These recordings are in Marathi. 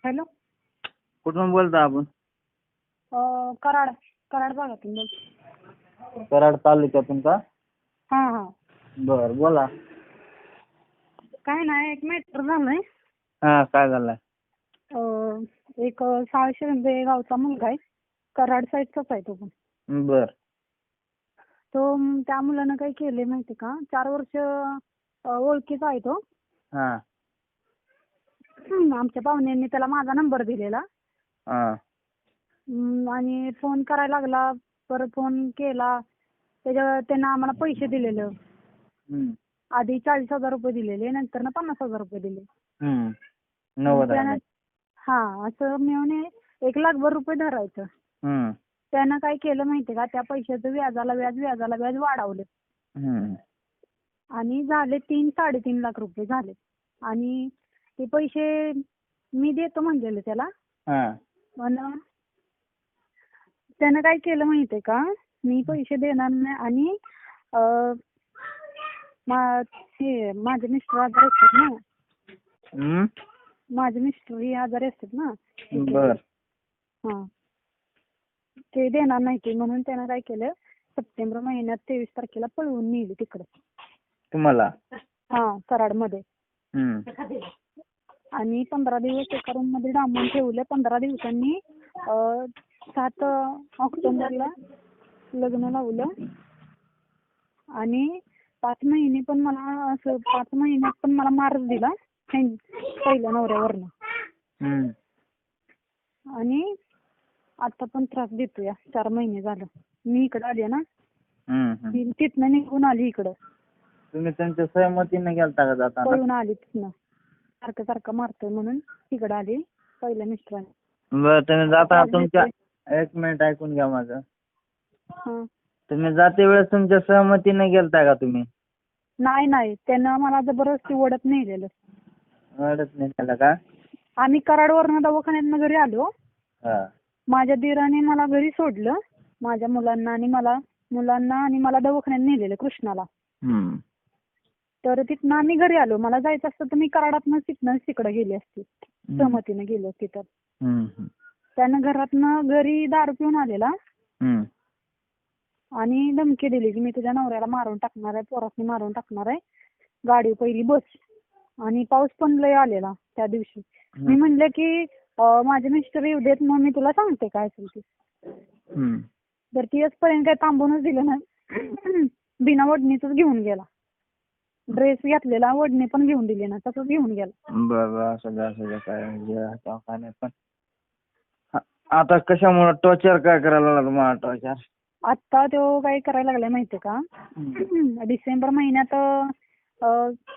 हॅलो. कुठून बोलता आपण? कराड कराड भागातून बोल. कराड तालुक्यातून का? हां हां. बर बोला. काय नाही, एक मॅटर झालंय. हा, काय झालंय? एक 600 गावचा मुलगा आहे. कराड साईडचाच आहे तो पण. बर. तो त्या मुलानं काय केले माहिती का, 4 वर्ष ओळखीचा आहे तो. हा आमच्या पाहुण्यांनी त्याला माझा नंबर दिलेला. हा आणि फोन करायला लागला, परत फोन केला. त्यानं आम्हाला पैसे दिलेलं. आधी 40,000 रुपये दिलेले, नंतर 50,000 रुपये दिले. 90,000. हा, असं मिळून 1,00,000 रुपये धरायचं. त्यानं काय केलं माहितीये का, त्या पैशाचं व्याजाला व्याज वाढवलं. आणि झाले 3-3.5 लाख रुपये झाले. आणि ते पैसे मी देतो म्हणलेले त्याला. पण त्यानं काय केलं माहितीये का, मी पैसे देणार नाही. आणि माझे मिस्टर आजारी असतात ना. माझे मिस्टर ही आजारी असतात ना. बर. हा, ते देणार नाही ते, म्हणून त्यानं काय केलं, सप्टेंबर महिन्यात 23 तारखेला पळवून नेली तिकडे तुम्हाला? हा, कराडमध्ये. आणि 15 दिवस एका रूम मध्ये डांबून ठेवलं. 15 दिवसांनी 7 ऑक्टोबरला लग्न लावलं. आणि 5 महिने पण मला असं 5 महिन्यात पण मला मारच दिला पहिल्या नवऱ्यावरनं. आणि आता पण त्रास देतोय. 4 महिने झालं मी इकडे आले ना. तिथनं निघून आली इकडं. तुम्ही त्यांच्या सहमतीने गेलता का जाताना? पळून आली तिथनं. सारखं मारतोय म्हणून तिकडे आली पहिल्या मिस्टरांनी. बर, तुम्ही जाता तुमच्या, एक मिनिट ऐकून घ्या माझं. तुम्ही जाते वेळेस तुमच्या सहमतीने गेलता का तुम्ही? नाही, त्यानं मला जबरदस्ती ओढत नेलेलं. ओढत नेलेलं का? आम्ही कराडवरनं दवाखान्यातनं घरी आलो. माझ्या दिराने मला घरी सोडलं. माझ्या मुलांना आणि मला दवाखान्यात नेलेलं कृष्णाला. तर तिथनं आम्ही घरी आलो. मला जायचं असतं तर मी कराडातनं तिकडे गेले असते, सहमतीने गेले असते तर. त्यानं घरातनं घरी दारू पिऊन आलेला. आणि धमकी दिली की मी तुझ्या नवऱ्याला मारून टाकणार आहे, पोरासनी मारून टाकणार आहे, गाडी पहिली बस. आणि पाऊस पण लय आलेला त्या दिवशी. मी म्हणले की माझे मिस्टर येऊ देत, मग मी तुला सांगते काय असेल ते. तर ती पर्यंत काय थांबूनच दिलं नाही. बिना वडणीच घेऊन गेला. ड्रेस घातलेला, वडणी पण घेऊन दिली ना, तसंच घेऊन गेला. बरं, असं काय पण. आता कशामुळे टॉर्चर काय करायला लागला तुम्हाला? टॉर्चर आता तो काय करायला लागलाय माहितीये का, डिसेंबर महिन्यात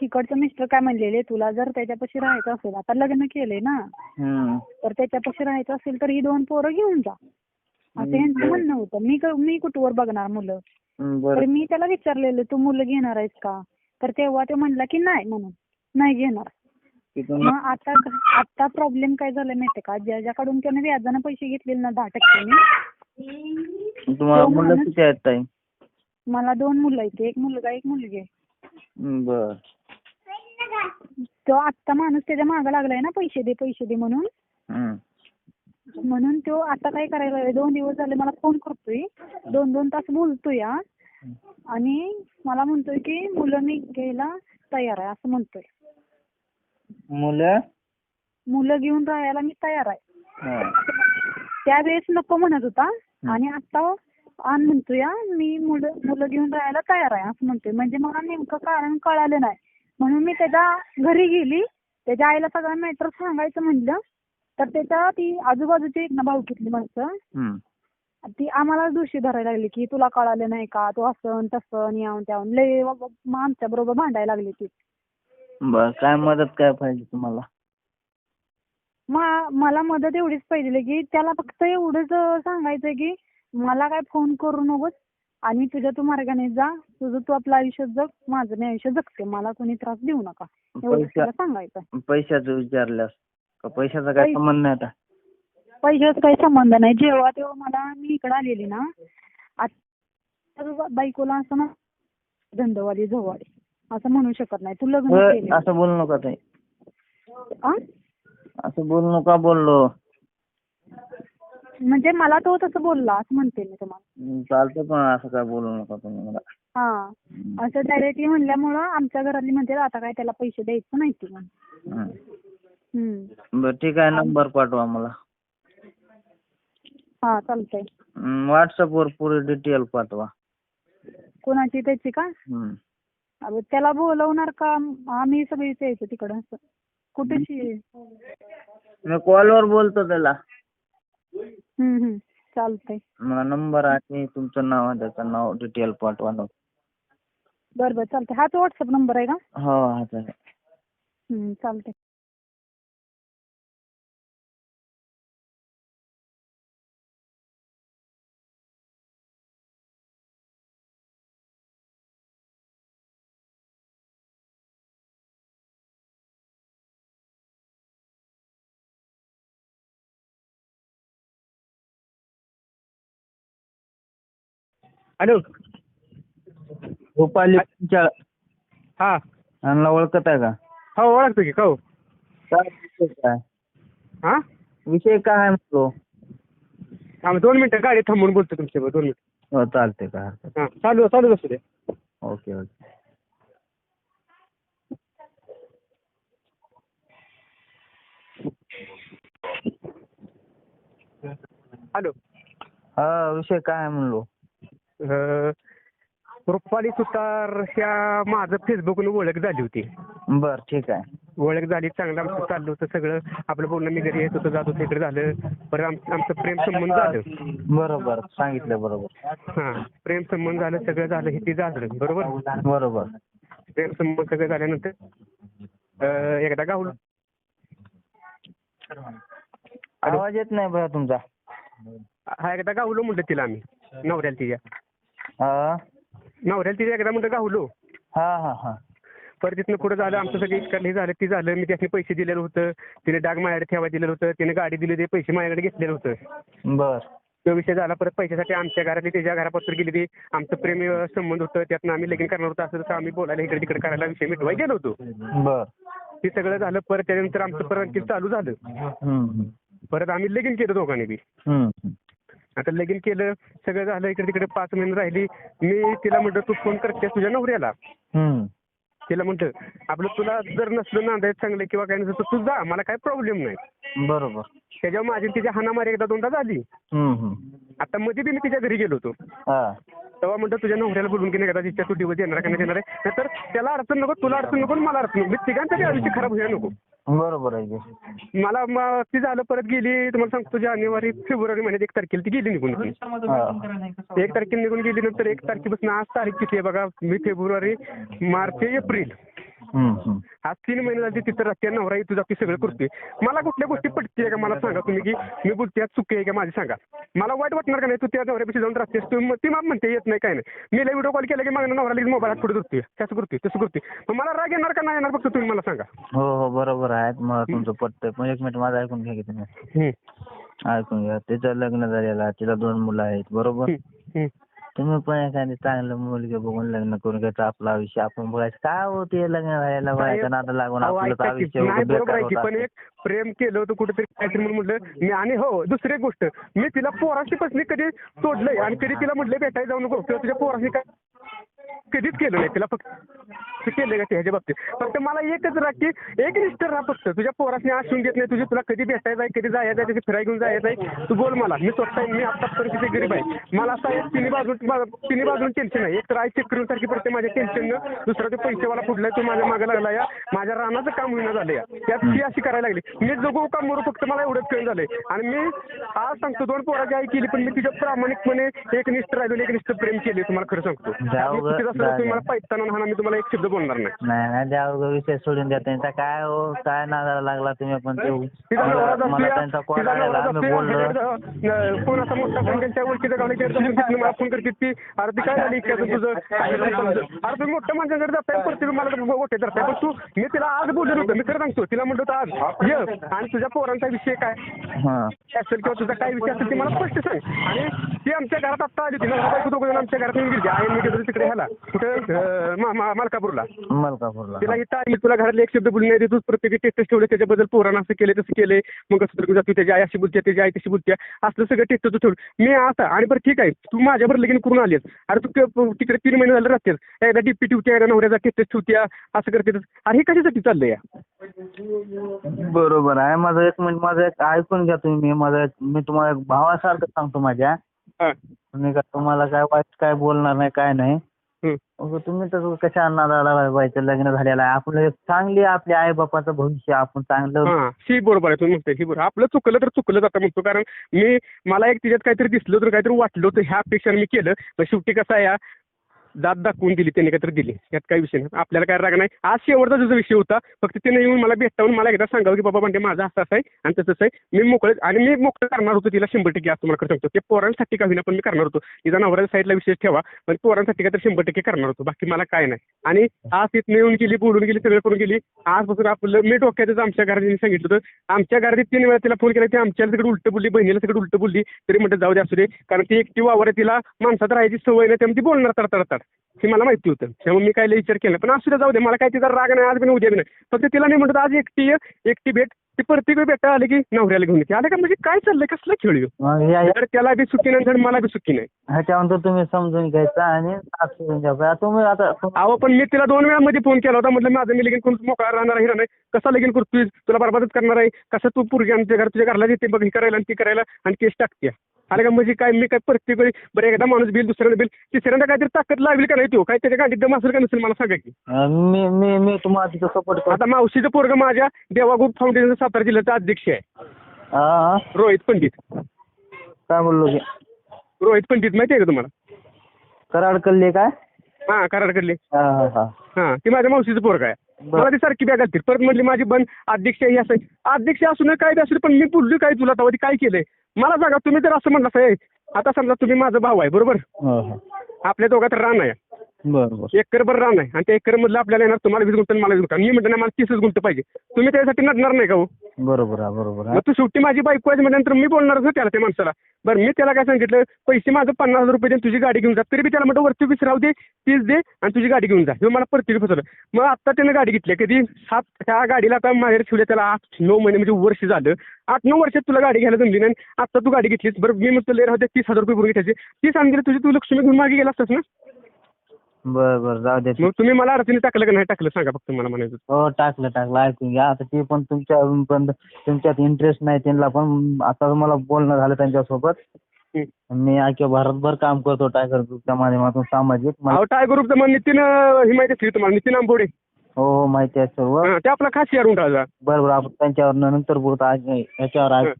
तिकडचं मिस्टर काय म्हणलेले, तुला जर त्याच्यापाशी राहायचं असेल, आता लग्न केलंय ना, तर त्याच्यापाशी राहायचं असेल तर ही 2 पोरं घेऊन जा, असं यांचं म्हणणं होतं. मी कुठवर बघणार मुलं. तर मी त्याला विचारलेलं, तू मुलं घेणार आहेस का? तर तेव्हा तो म्हणला की नाही, म्हणून नाही घेणार. मग आता प्रॉब्लेम काय झाला माहितीये का, ज्याच्याकडून त्याने व्याजानं पैसे घेतलेले ना 10%. तुम्हाला मुलं किती आहेत ताई? मला 2 मुलं आहेत, एक मुलगा एक मुलगी आहे. बर. तो आत्ता माणूस त्याच्या मागं लागलाय ना, पैसे दे म्हणून. म्हणून तो आता काय करायला, 2 दिवस झाले मला फोन करतोय, 2-2 तास बोलतोय. आणि मला म्हणतोय की मुलं मी घ्यायला तयार आहे, असं म्हणतोय. मुलं घेऊन राहायला मी तयार आहे. त्यावेळेस नको म्हणत होता, आणि आता म्हणतोय मी मुलं घेऊन राहायला तयार आहे, असं म्हणतोय. म्हणजे मला नेमकं कारण कळालं नाही. म्हणून मी त्याच्या घरी गेली. त्याच्या आईला सगळा मॅटर सांगायचं म्हणलं, तर त्याच्या ती आजूबाजूची एक ना भाऊकीतली माणसं ती आम्हाला दोषी धरायला लागली की तुला कळालं नाही का, तो असं तसं यावून त्यावून लय आमच्या बरोबर भांडायला लागली ती. बर, काय मदत काय पाहिजे तुम्हाला? मला मदत एवढीच पाहिजे की त्याला फक्त एवढंच सांगायचं की मला काय फोन करू नकोस, आणि तुझ्या तू मार्गाने जा, तुझं तू आपलं आयुष्य जग, माझं मी आयुष्य जगते, मला कोणी त्रास देऊ नका, एवढं त्याला सांगायचं. पैशाचं विचारल्यास का? पैशाचा काय संबंध नाही आता? पैशाचा काही संबंध नाही. जेव्हा मी इकडे आलेली ना, आता बायकोला असं ना धंदवाली झोवाडी असं म्हणू शकत नाही. तू लग्न केलं असं बोलू नका ताई. असं बोलू नका बोललो. म्हणजे मला तो तसं बोलला असं म्हणते मी तुम्हाला. चालतं पण असं काय बोलू नका तुम्ही मला. हा असं डायरेक्टली म्हणल्यामुळं आमच्या घरातली म्हणते आता काय त्याला पैसे द्यायचं नाही तुला. बरं ठीक आहे, नंबर पाठवा मला. हा चालतंय. व्हॉट्सअपवर पुरी डिटेल पाठवा. कोणाची त्याची का? अगं त्याला बोलवणार का? आम्ही सगळीच यायचं तिकडं असं कुठेशी. मी कॉलवर बोलतो त्याला. चालतंय. मला नंबर आणि तुमचं नाव आणि त्याचं नाव डिटेल पाठवा ना. बरं चालतंय. हाच व्हॉट्सअप नंबर आहे का? हो हाच आहे. चालतंय. हॅलो. गोपाली हा यांना ओळखत आहे का? हो ओळखतो की. हो काय विषय काय? हा विषय काय आहे म्हणतो? आम्ही 2 मिनिटं गाडी थांबून बोलतो तुमच्याबरोबर. 2 मिनिटं. हो चालते काय हरकत. हा चालू असू दे. Okay okay. हॅलो. हा विषय काय आहे म्हणलो? रुपाली सुतार ह्या माझं फेसबुकनं ओळख झाली होती. बर ठीक आहे. ओळख झाली, चांगलं आमचं चाललं होतं सगळं. आपलं बोलणं मी घरी येत होतो जात होतो इकडे झालं. परत आमचं प्रेम संबंध झालं. बरोबर सांगितलं. बरोबर. हा प्रेम संबंध झालं, सगळं झालं. हे झालं बरोबर. बरोबर. प्रेम संबंध सगळं झाल्यानंतर एकदा गावलो. आवाज येत नाही बघा तुमचा. हा एकदा गावलो म्हणलं तिला आम्ही, नवऱ्याला तिच्या. हा नवऱ्याला तिच्या एकदा म्हणलं गावलो. हा हा हा. परत तिथनं पुढे झालं आमचं सगळं हे झालं ती झालं. मी त्याने पैसे दिलेलं होतं, तिने डाग माझ्याकडे ठेवायला दिलेलं होतं, तिने गाडी दिली, ते पैसे माझ्याकडे घेतलेलं होतं. बर. तो विषय झाला. परत पैशासाठी आमच्या घरातली त्याच्या घरापासून गेली ती. आमचं प्रेम संबंध होतं, त्यातनं आम्ही लगीन करणार होतं. असं तसं आम्ही बोलायला इकडे तिकडे करायला विषय मिटवायला गेलो होतो. बर. ते सगळं झालं. परत त्यानंतर आमचं परत चालू झालं. परत आम्ही लगीन केलं दोघांनी बी. आता लगीन केलं, सगळं झालं. इकडे तिकडे 5 महिने राहिली. मी तिला म्हटलं तू फोन करतेस तुझ्या नवऱ्याला. तिला म्हणतं आपलं तुला जर नसलं नांदायचं चांगलं किंवा काय नसलं तर तू जा, मला काय प्रॉब्लेम नाही. बरोबर. त्याच्यावर माझी तिच्या हाणामारी एकदा दोनदा झाली. आता मध्ये बी मी तिच्या घरी गेलो होतो. तेव्हा म्हणतो तुझ्या नवऱ्याला बोलून की नाही का तिच्या तू दिवस येणार का नाही येणार आहे, नाहीतर त्याला अडचण नको, तुला अडचण नको, मला अडचण नको. तिघांचं आयुष्य खराब व्हायला नको. बरोबर आहे. मला ती झालं. परत गेली तुम्हाला सांगतो जानेवारी फेब्रुवारी महिन्यात 1 तारखेला ती गेली निघून. 1 तारखेला निघून गेली. नंतर 1 तारखेपासून आज तारीख किती आहे बघा, मी फेब्रुवारी मार्च एप्रिल आज 3 महिने झाले तिथं राहते. नवरा तुझा ती सगळं करते. मला कुठल्या गोष्टी पटते का मला सांगा तुम्ही, की मी बोलते यात चुकी आहे का माझी सांगा. मला वाईट वाटणार का नाही तू त्या नवऱ्यापाशी जाऊन राहतेस. ती मग म्हणते येत नाही काय नाही. मी व्हिडिओ कॉल केला की माझ्या नवरा लगेच मोबाईल हात पुढे धरते, कसं करते तसं करते. मग मला राग येणार का नाही येणार फक्त तुम्ही मला सांगा. हो हो बरोबर आहे. मला तुमचं पटतंय. पण 1 मिनिट माझं ऐकून घ्या की तुम्ही. ऐकून घ्या. तिचं लग्न झालेलं, तिला 2 मुलं आहेत. बरोबर. तुम्ही पण एखादी चांगलं मुलगी बघून लग्न करून घ्यायचं. आपला आयुष्य आपण बघायचं. काय होते लग्न व्हायला व्हायचं नादा लागून आपलं आयुष्य बेकार होतं. पण एक प्रेम केलं होतं कुठेतरी काहीतरी म्हणून म्हटलं मी. आणि हो दुसरी एक गोष्ट, मी तिला पोराशी पसली कधी तोडलंय आणि कधी तिला म्हटलं भेटायला जाऊ नको किंवा तुझ्या पोराशी काय कधीच केलं नाही. तिला फक्त केलं का ह्याच्या बाबतीत फक्त मला एकच राग की एक निष्ठर राहा फक्त. तुझ्या पोराशी आशून देत नाही. तुला कधी भेटायचं आहे, कधी जायचं आहे, कधी फिरायला घेऊन जायचं आहे, तू बोल मला. मी स्वतः मी आता परिस्थिती गरीब आहे. मला असं आहे तिन्ही बाजून टेन्शन आहे. एक तर आई चेक सारखी पडते माझ्या टेन्शननं. दुसरा ते पैसेवाला फुटलाय तू माझ्या मागे लागला या. माझ्या रानाचं काम होईना झालं या. त्यात ती अशी करायला लागली. मी जगू का मरू फक्त मला एवढंच कळून झालंय. आणि मी आज सांगतो 2 पोराची आई केली पण मी तिच्या प्रामाणिकपणे एक निष्ठ राहिलो, एक निष्ठ प्रेम केले. तुम्हाला खरं सांगतो. तुम्ही मला पायताना म्हणा मी तुम्हाला एक शब्द बोलणार नाही. नाही द्या विषय सोडून द्या त्यांचा. काय हो काय नादाला लागला तुम्ही पण. मला त्यांचा कॉल आलेला आम्ही बोललो. कोण असा मोठा फोन त्यांच्या ओळखीचा गावला मला फोन करते ती. अरे ती काय झाली तुझं. अरे तुम्ही मोठ्या माणसाकडे जाताय प्रत्येक मला मोठे धरताय. पण तू मी तिला आज बोललो होतं. मी खरं सांगतो तिला म्हणलं होतं आज ये आणि तुझ्या पोरांचा विषय काय असेल किंवा तुझा काय विषय असेल ते मला स्पष्ट सांग. आणि ती आमच्या घरात आत्ता आली होती ना, बायको दोघं जण आमच्या घरात येऊन गेली. आई मी गेलो तिकडे ह्याला कुठं मलकापूरला. तिला इथं आली, तुला घरातले एक शब्द बोलली नाही, तूच प्रत्येक टेस्ट ठेवले त्याच्याबद्दल, पोरानं असं केलं तसं केले, मग कसं तरी जातो, त्याची आई अशी बोलते, त्याची आई तशी बोलते, असलं सगळं टेस्ट तू ठेवलं. मी आता आणि बरं ठीक आहे, तू माझ्यावर लगीन करून आलीस, अरे तू तिकडे 3 महिने झाले राहतेस, एकदा डीपी ठेवते, एकदा नवऱ्याचा टेस्ट ठेवत्या, असं करते. अरे हे कशासाठी चाललंय या? बरोबर आहे. माझं एक मिनिट, माझं एक ऐकून घ्या तुम्ही. मी तुम्हाला एक भावासारखं सांगतो माझ्या. तुम्ही का तुम्हाला काय वाईट काय बोलणार नाही, काय नाही. तुम्ही तर कशा नादाला व्हायचं, लग्न झालेलं आहे, आपलं एक चांगली आपल्या आई बापाचं भविष्य आपण चांगलं. ही बरोबर आहे, तुम्ही म्हणताय ही बरोबर. आपलं चुकलं तर चुकलं जातं म्हणतो, कारण मला एक तिच्यात काहीतरी दिसलं होतं, काहीतरी वाटलं होतं, ह्या अपेक्षा मी केलं. पण शेवटी कसं आहे, जात दाखवून दिली त्यांनी, काहीतरी दिली, यात काही विषय नाही, आपल्याला काय राग नाही. आज शेवटचा जो विषय होता, फक्त त्याने येऊन मला भेटावून मला एकदा सांगावं की बाबा म्हणजे माझा असं आहे आणि तसंच आहे. मी मोकळं करणार होतो तिला 100% आज तुम्हाला सांगतो. ते पोरांसाठी का होईना पण मी करणार होतो. तिचा नवऱ्याच्या साईडला विशेष ठेवा, पण पोरांसाठी काय तर 100% करणार होतो, बाकी मला काय नाही. आणि आज तिथून येऊन गेली, बोलून गेली, सगळं करून गेली. आजपासून आपलं मी डोक्यातच आमच्या घरात सांगितलं होतं. आमच्या घरात 3 वेळा तिला फोन केला, ती आमच्याला सगळं उलटं बोलली, बहिणीला सगळं उलटं बोलली, तरी म्हणतात जाऊ दे असू दे, कारण ती एकटी वावर आहे, तिला माणसात राहायची सवय नाही, त्यामुळे ती बोलणार तडतडतड, हे मला माहिती होतं. त्यामुळे मी काय विचार केला, पण असू दे जाऊ दे, मला काय तिचा राग नाही, आज पण उद्या बी नाही. फक्त तिला नाही म्हणतो आज एकटी भेट, ती प्रत्येक वेळ भेटा आले की नवऱ्याला घेऊन येते. आले का म्हणजे काय चाललंय, कसला खेळ तर त्याला बी सुखी नाही आणि मला बी सुखी नाही. ह्याच्यानंतर तुम्ही समजून घ्यायचं आणि तुम्ही आता अहो पण मी तिला 2 वेळा मध्ये फोन केला होता, म्हटलं माझं मी लगीन करून मोकळा राहणार आहे नाही, कसा लगीन करतोय, तुला बरबादच करणार आहे, कसं तू पोरगी आमच्या तुझ्या घरला येते बघ, हे करायला आणि ती करायला आणि केस टाकते. आले का म्हणजे काय, मी काय प्रत्येक वेळी बरं एकदा माणूस बिल, दुसऱ्याला बिल, तिसऱ्यांदा काहीतरी ताकद लागली का नाही, तो काय त्याच्या गाडीत दम असेल का नसेल मला सांगा की. मी तुम्हाला तिथं सपोर्ट करतो. आता मावशीचं पोरगं माझ्या देवा ग्रुप फाउंडेशन सातारा जिल्ह्याचा अध्यक्ष आहे, रोहित पंडित. काय बोललो की रोहित पंडित माहिती आहे का तुम्हाला? कराडकडले काय? कराडकडले. ती माझ्या मावशीचं पोरगं आहे. मला ती सारखी बॅग घालते, परत म्हटली माझी बन अध्यक्ष ही असं, अध्यक्ष असून काय बी असू, पण मी बोलली काय तुला तेव्हा काय केलंय मला सांगा. तुम्ही तर असं म्हणला साहेब, आता समजा तुम्ही माझा भाऊ आहे बरोबर, आपल्या दोघात रान आहे, बरोबर, एकरभर रान आहे, आणि त्या एकर मधलं आपल्याला येणार, तुम्हाला 20 गुंठ मला 20 गुंठ, मी म्हणतो ना मला 30 गुंठ पाहिजे, तुम्ही त्यासाठी नडणार नाही का हो? बरोबर आहे, बरोबर आहे. मग तू शेवटी माझी बायको आहे म्हटल्यानंतर मी बोलणारच ना त्याला, त्या माणसाला. बरं मी त्याला काय सांगितलं, पैसे माझं 50,000 रुपये दे, तुझी गाडी घेऊन जा. तरी बी त्याला म्हटलं वरती 20 राहू दे, 30 दे आणि तुझी गाडी घेऊन जा. हे मला प्रत्येक फसवलं. मग आता त्यानं गाडी घेतली कधी, त्या गाडीला आता माझ्या ठेवल्या त्याला 8-9 महिने म्हणजे वर्ष झालं. 8-9 वर्षात तुला गाडी घ्यायला जमली नाही, आता तू गाडी घेतलीस. बरं मी म्हटलं लय राहू दे, 30,000 रुपये भरून घ्यायचे, 30 आणले तुझी, तू लक्ष्मी घेऊन मागे गेला असतास ना. बरं जाऊ दे. मग तुम्ही मला अडचणी टाकलं का नाही टाकलं सांगा फक्त मला म्हणायचं. हो टाकलं ऐकून घ्या. आता ते पण तुमच्यात इंटरेस्ट नाही त्यांना, पण आता मला बोलणं झालं त्यांच्यासोबत. मी अख्ख्या भारतभर काम करतो टायगर ग्रुपच्या माध्यमातून सामाजिक. टायगर ग्रुपचं मग नितीन ही माहिती असते तुम्हाला, नितीन आंबोडे? हो माहिती आहे सर्व. ते आपला खास यार उंटाळा. बरोबर, आपण त्यांच्यावर नंतर बोलतो. याच्यावर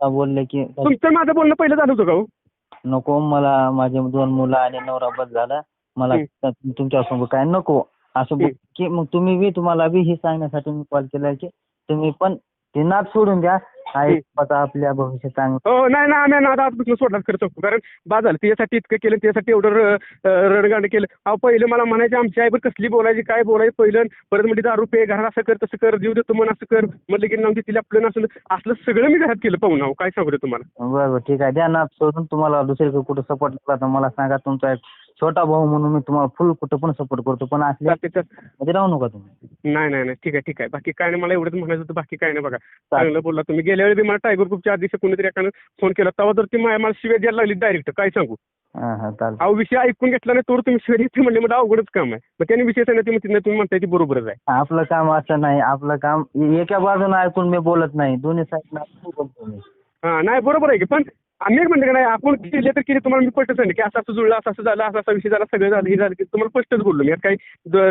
बोलले की तुमचं माझं बोलणं पहिलं झालं होतं का हो? नको मला, माझे 2 मुलं आणि नवरा बस झाला मला, तुमच्यासोबत काय नको असं की. मग तुम्हाला बी हे सांगण्यासाठी मी कॉल केला की तुम्ही पण ते नाद सोडून द्या, आई आता आपल्या भविष्य चांगलं. हो नाही ना, आम्ही नाद आजपासून सोडलाच करतो, कारण बाद झालं त्याच्यासाठी इतकं केलं, त्यासाठी एवढं रणगाणं केलं. अहो पहिलं मला म्हणायचे आमची आई पण कसली बोलायची, काय बोलायची पहिलं, परत म्हणजे दारू पे, घरात असं कर तसं कर, जीव देतो मन असं कर, म्हणलं की नाव तिला आपलं नसून असलं सगळं मी घरात केलं पाहून. काय सांगू तुम्हाला. बरोबर ठीक आहे, द्या नाद सोडून. तुम्हाला दुसरीकडे कुठं सपोर्ट केला तर मला सांगा. तुमचा एक छोटा भाऊ म्हणून मी तुम्हाला फुल कुठं पण सपोर्ट करतो, पण असले म्हणजे राहू नका तुम्ही. नाही ठीक आहे बाकी काय नाही, मला एवढंच म्हणायचं होतं, बाकी काय नाही. बघा चांगलं बोलला तुम्ही. गेल्या वेळी मला टायगर ग्रुपच्या आधीच कोणीतरी एकानं फोन केला, तेव्हा तर ती मला शिव्या द्यायला लागली डायरेक्ट. काय सांगू, अहो विषय ऐकून घेतला नाही तर तुम्ही शिव्या द्यायचं म्हणले, मला अवघडच काम आहे. मग त्याने विषय सांगितलं, तुम्ही म्हणताय ती बरोबरच आहे. आपलं काम असं नाही, आपलं काम एका बाजूने ऐकून मी बोलत नाही, दोन्ही साईडला बोलतो मी. नाही बरोबर आहे की, पण आम्ही एक म्हणतो का नाही, आपण केले तर केले, तुम्हाला मी स्पष्ट सांगितलं की असं असं जुळलं, असं झालं, असा विषय झाला, सगळं झालं, हे झालं की तुम्हाला स्पष्टच बोललो मी, काही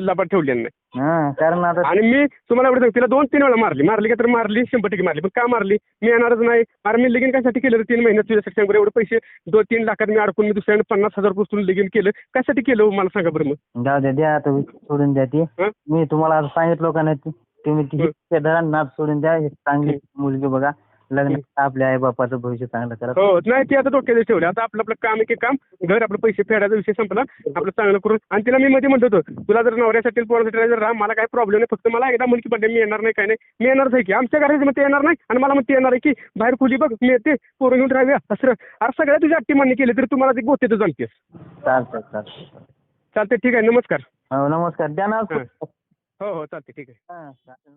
लबाड ठेवलेलं नाही. कारण आता आणि मी तुम्हाला एवढं सांगतो, तिला 2-3 वेळा मारली का तर मारली, 100% मारली. पण का मारली, मी येणारच नाही. अरे मी लगीन कशासाठी केलं, 3 महिन्यात तुझ्यासाठी सांगू, एवढे पैसे 2-3 लाखात मी अडकून मी दुसऱ्याने 50,000 रुपये लगीन केलं, कशासाठी केलं मला सांगा बरं. मग जाऊ द्या आता सोडून द्या ती. मी तुम्हाला सांगितलं का नाही, तुम्ही नाद सोडून द्या. चांगली मुलगी बघा, लग्न आपल्या आई बापाचं भविष्य चांगलं करा. हो नाही ते आता डोक्यात ठेवलं. आता आपलं आपलं काम एक काम घर आपलं पैसे फेडायचा विषय संपला. आपलं चांगलं करून आणि तिला मी मध्ये म्हणतो होतो तुला जर नवऱ्यासाठी पोरासाठी जर राहा मला काही प्रॉब्लेम नाही फक्त मला एकदा मुलगी पडले मी येणार नाही काय नाही मी येणारच आहे की आमच्या घरात मग ते येणार नाही आणि मला मग ते येणार आहे की बाहेर खुली बघ मी येते पोरं घेऊन राहाव्या असं अरे सगळ्या तुझ्या अट्टी मान्य केली तरी तुम्हाला ते गोतेच जमतेस. चालतंय. चालते ठीक आहे नमस्कार. हो नमस्कार द्या ना. हो हो चालते ठीक आहे. हा, चालतंय.